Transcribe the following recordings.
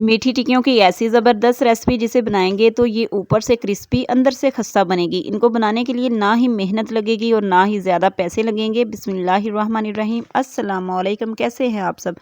मीठी टिक्कियों की ऐसी ज़बरदस्त रेसिपी जिसे बनाएंगे तो ये ऊपर से क्रिस्पी अंदर से खस्ता बनेगी। इनको बनाने के लिए ना ही मेहनत लगेगी और ना ही ज़्यादा पैसे लगेंगे। बिस्मिल्लाहिर्रहमानिर्रहीम। अस्सलाम वालेकुम। कैसे हैं आप सब?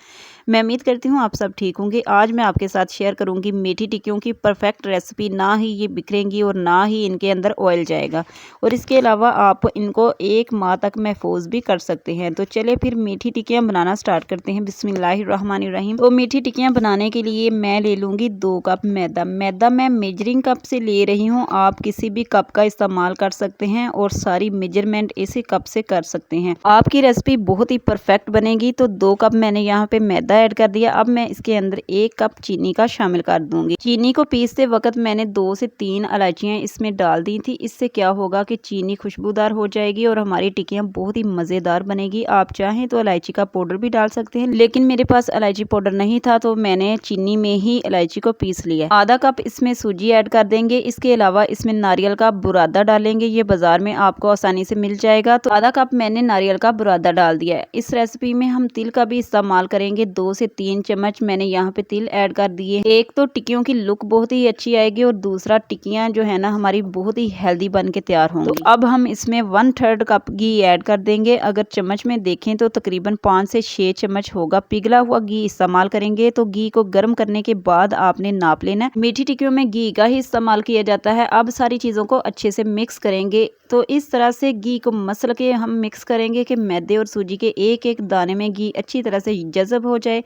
मैं उम्मीद करती हूँ आप सब ठीक होंगे। आज मैं आपके साथ शेयर करूँगी मीठी टिक्कियों की परफेक्ट रेसिपी। ना ही ये बिखरेंगी और ना ही इनके अंदर ऑयल जाएगा, और इसके अलावा आप इनको 1 माह तक महफूज भी कर सकते हैं। तो चले फिर मीठी टिक्कियाँ बनाना स्टार्ट करते हैं। बिस्मिल्लाहिर्रहमानिर्रहीम। तो मीठी टिक्कियाँ बनाने के लिए मैं ले लूँगी 2 कप मैदा। मैदा मैं मेजरिंग कप से ले रही हूँ, आप किसी भी कप का इस्तेमाल कर सकते हैं और सारी मेजरमेंट इसी कप से कर सकते हैं। आपकी रेसिपी बहुत ही परफेक्ट बनेगी। तो 2 कप मैंने यहाँ पे मैदा ऐड कर दिया। अब मैं इसके अंदर 1 कप चीनी का शामिल कर दूंगी। चीनी को पीसते वक्त मैंने 2 से 3 इलायचियाँ इसमें डाल दी थी। इससे क्या होगा कि चीनी खुशबूदार हो जाएगी और हमारी टिक्कियाँ बहुत ही मज़ेदार बनेगी। आप चाहें तो इलायची का पाउडर भी डाल सकते हैं, लेकिन मेरे पास इलायची पाउडर नहीं था तो मैंने चीनी में ही इलायची को पीस लिया। आधा कप इसमें सूजी ऐड कर देंगे। इसके अलावा इसमें नारियल का बुरादा डालेंगे। ये बाजार में आपको आसानी से मिल जाएगा। तो आधा कप मैंने नारियल का बुरादा डाल दिया है। इस रेसिपी में हम तिल का भी इस्तेमाल करेंगे। 2 से 3 चम्मच मैंने यहाँ पे तिल ऐड कर दिए। एक तो टिक्कियों की लुक बहुत ही अच्छी आएगी और दूसरा टिक्कियाँ जो है ना हमारी बहुत ही हेल्दी बन के तैयार होंगी। तो अब हम इसमें 1/3 कप घी ऐड कर देंगे। अगर चम्मच में देखें तो तकरीबन 5 से 6 चम्मच होगा। पिघला हुआ घी इस्तेमाल करेंगे। तो घी को गर्म करने के बाद आपने नाप लेना है। मीठी टिक्कियों में घी का ही इस्तेमाल किया जाता है। अब सारी चीज़ों को अच्छे से मिक्स करेंगे। तो इस तरह से घी को मसल के हम मिक्स करेंगे कि मैदे और सूजी के एक एक दाने में घी अच्छी तरह से जज़ब हो जाए,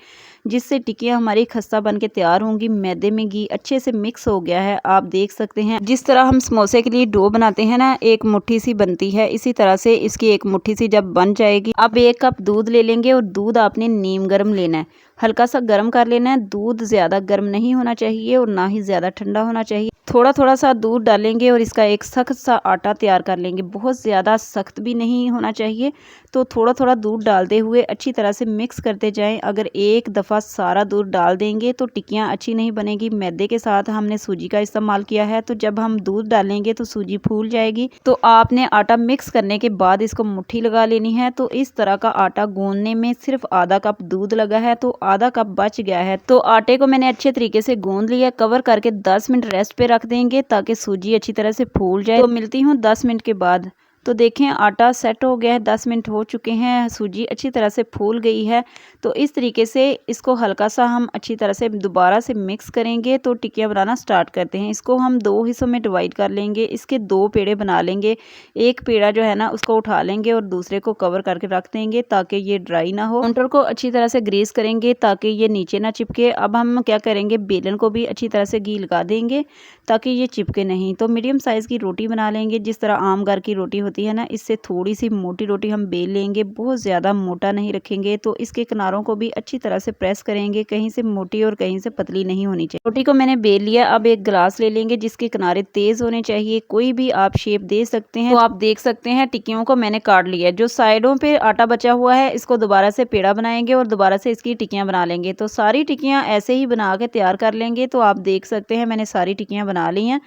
जिससे टिक्कियाँ हमारी खस्ता बन के तैयार होंगी। मैदे में घी अच्छे से मिक्स हो गया है, आप देख सकते हैं। जिस तरह हम समोसे के लिए डो बनाते हैं ना, एक मुट्ठी सी बनती है, इसी तरह से इसकी एक मुट्ठी सी जब बन जाएगी। अब 1 कप दूध ले लेंगे और दूध आपने नीम गर्म लेना है, हल्का सा गर्म कर लेना है। दूध ज़्यादा गर्म नहीं होना चाहिए और ना ही ज़्यादा ठंडा होना चाहिए। थोड़ा थोड़ा सा दूध डालेंगे और इसका एक सख्त सा आटा तैयार कर लेंगे। बहुत ज़्यादा सख्त भी नहीं होना चाहिए। तो थोड़ा थोड़ा दूध डालते हुए अच्छी तरह से मिक्स करते जाएं। अगर एक दफ़ा सारा दूध डाल देंगे तो टिक्कियाँ अच्छी नहीं बनेगी। मैदे के साथ हमने सूजी का इस्तेमाल किया है, तो जब हम दूध डालेंगे तो सूजी फूल जाएगी। तो आपने आटा मिक्स करने के बाद इसको मुट्ठी लगा लेनी है। तो इस तरह का आटा गूंदने में सिर्फ आधा कप दूध लगा है, तो आधा कप बच गया है। तो आटे को मैंने अच्छे तरीके से गूंद लिया। कवर करके 10 मिनट रेस्ट पे रख देंगे ताकि सूजी अच्छी तरह से फूल जाए। तो मिलती हूँ 10 मिनट के बाद। तो देखें आटा सेट हो गया है, 10 मिनट हो चुके हैं, सूजी अच्छी तरह से फूल गई है। तो इस तरीके से इसको हल्का सा हम अच्छी तरह से दोबारा से मिक्स करेंगे। तो टिक्कियाँ बनाना स्टार्ट करते हैं। इसको हम 2 हिस्सों में डिवाइड कर लेंगे। इसके 2 पेड़े बना लेंगे। एक पेड़ा जो है ना उसको उठा लेंगे और दूसरे को कवर करके रख देंगे ताकि ये ड्राई ना हो। काउंटर को अच्छी तरह से ग्रीस करेंगे ताकि ये नीचे ना चिपके। अब हम क्या करेंगे, बेलन को भी अच्छी तरह से घी लगा देंगे ताकि ये चिपके नहीं। तो मीडियम साइज़ की रोटी बना लेंगे, जिस तरह आम घर की रोटी होती है ना, इससे थोड़ी सी मोटी रोटी हम बेल लेंगे। बहुत ज़्यादा मोटा नहीं रखेंगे। तो इसके किनारों को भी अच्छी तरह से प्रेस करेंगे, कहीं से मोटी और कहीं से पतली नहीं होनी चाहिए। रोटी को मैंने बेल लिया। अब एक गिलास ले लेंगे जिसके किनारे तेज़ होने चाहिए। कोई भी आप शेप दे सकते हैं। तो आप देख सकते हैं टिक्कियों को मैंने काट लिया। जो साइडों पे आटा बचा हुआ है इसको दोबारा से पेड़ा बनाएंगे और दोबारा से इसकी टिक्कियाँ बना लेंगे। तो सारी टिक्कियाँ ऐसे ही बना के तैयार कर लेंगे। तो आप देख सकते हैं मैंने सारी टिक्कियाँ बना ली हैं।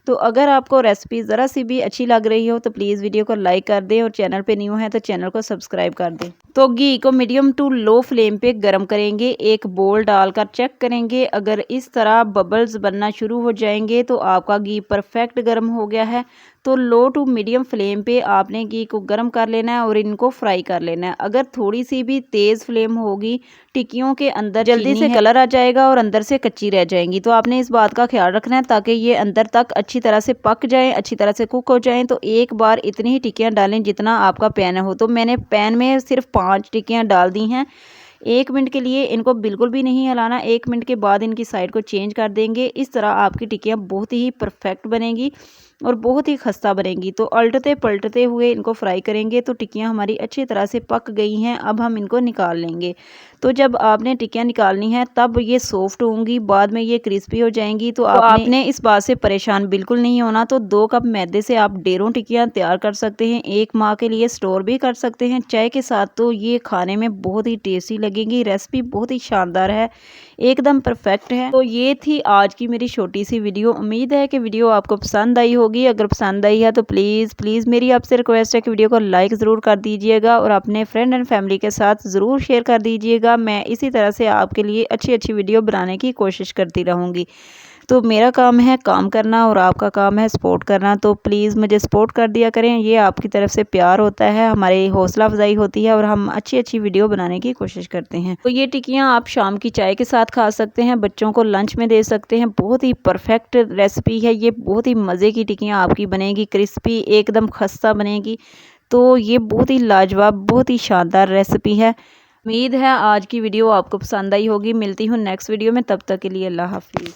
तो अगर आपको रेसिपी ज़रा सी भी अच्छी लग रही हो तो प्लीज़ वीडियो को लाइक कर दें और चैनल पे न्यू है तो चैनल को सब्सक्राइब कर दें। तो घी को मीडियम टू लो फ्लेम पे गरम करेंगे। एक बोल डालकर चेक करेंगे। अगर इस तरह बबल्स बनना शुरू हो जाएंगे तो आपका घी परफेक्ट गर्म हो गया है। तो लो टू मीडियम फ्लेम पे आपने घी को गर्म कर लेना है और इनको फ्राई कर लेना है। अगर थोड़ी सी भी तेज़ फ्लेम होगी टिक्कियों के अंदर जल्दी से कलर आ जाएगा और अंदर से कच्ची रह जाएंगी। तो आपने इस बात का ख्याल रखना है ताकि ये अंदर तक अच्छी तरह से पक जाएं, अच्छी तरह से कुक हो जाएं। तो एक बार इतनी ही टिक्कियाँ डालें जितना आपका पैन हो। तो मैंने पैन में सिर्फ 5 टिक्कियाँ डाल दी हैं। 1 मिनट के लिए इनको बिल्कुल भी नहीं हिलाना। 1 मिनट के बाद इनकी साइड को चेंज कर देंगे। इस तरह आपकी टिक्कियाँ बहुत ही परफेक्ट बनेंगी और बहुत ही खस्ता बनेगी। तो उल्टते पलटते हुए इनको फ्राई करेंगे। तो टिक्कियाँ हमारी अच्छी तरह से पक गई हैं। अब हम इनको निकाल लेंगे। तो जब आपने टिक्कियाँ निकालनी है तब ये सॉफ्ट होंगी, बाद में ये क्रिस्पी हो जाएंगी। तो आपने इस बात से परेशान बिल्कुल नहीं होना। तो 2 कप मैदे से आप ढेरों टिक्कियाँ तैयार कर सकते हैं। 1 माह के लिए स्टोर भी कर सकते हैं चाय के साथ। तो ये खाने में बहुत ही टेस्टी लगेगी। रेसिपी बहुत ही शानदार है, एकदम परफेक्ट है। तो ये थी आज की मेरी छोटी सी वीडियो। उम्मीद है कि वीडियो आपको पसंद आई होगी। अगर पसंद आई है तो प्लीज़ मेरी आपसे रिक्वेस्ट है कि वीडियो को लाइक ज़रूर कर दीजिएगा और अपने फ्रेंड एंड फैमिली के साथ ज़रूर शेयर कर दीजिएगा। कीजिएगा। मैं इसी तरह से आपके लिए अच्छी अच्छी वीडियो बनाने की कोशिश करती रहूँगी। तो मेरा काम है काम करना और आपका काम है सपोर्ट करना, तो प्लीज़ मुझे सपोर्ट कर दिया करें। ये आपकी तरफ से प्यार होता है, हमारी हौसला अफजाई होती है और हम अच्छी अच्छी वीडियो बनाने की कोशिश करते हैं। तो ये टिक्कियाँ आप शाम की चाय के साथ खा सकते हैं, बच्चों को लंच में दे सकते हैं। बहुत ही परफेक्ट रेसिपी है ये, बहुत ही मज़े की टिक्कियाँ आपकी बनेगी, क्रिस्पी एकदम खस्ता बनेगी। तो ये बहुत ही लाजवाब, बहुत ही शानदार रेसिपी है। उम्मीद है आज की वीडियो आपको पसंद आई होगी। मिलती हूँ नेक्स्ट वीडियो में, तब तक के लिए अल्लाह हाफिज़।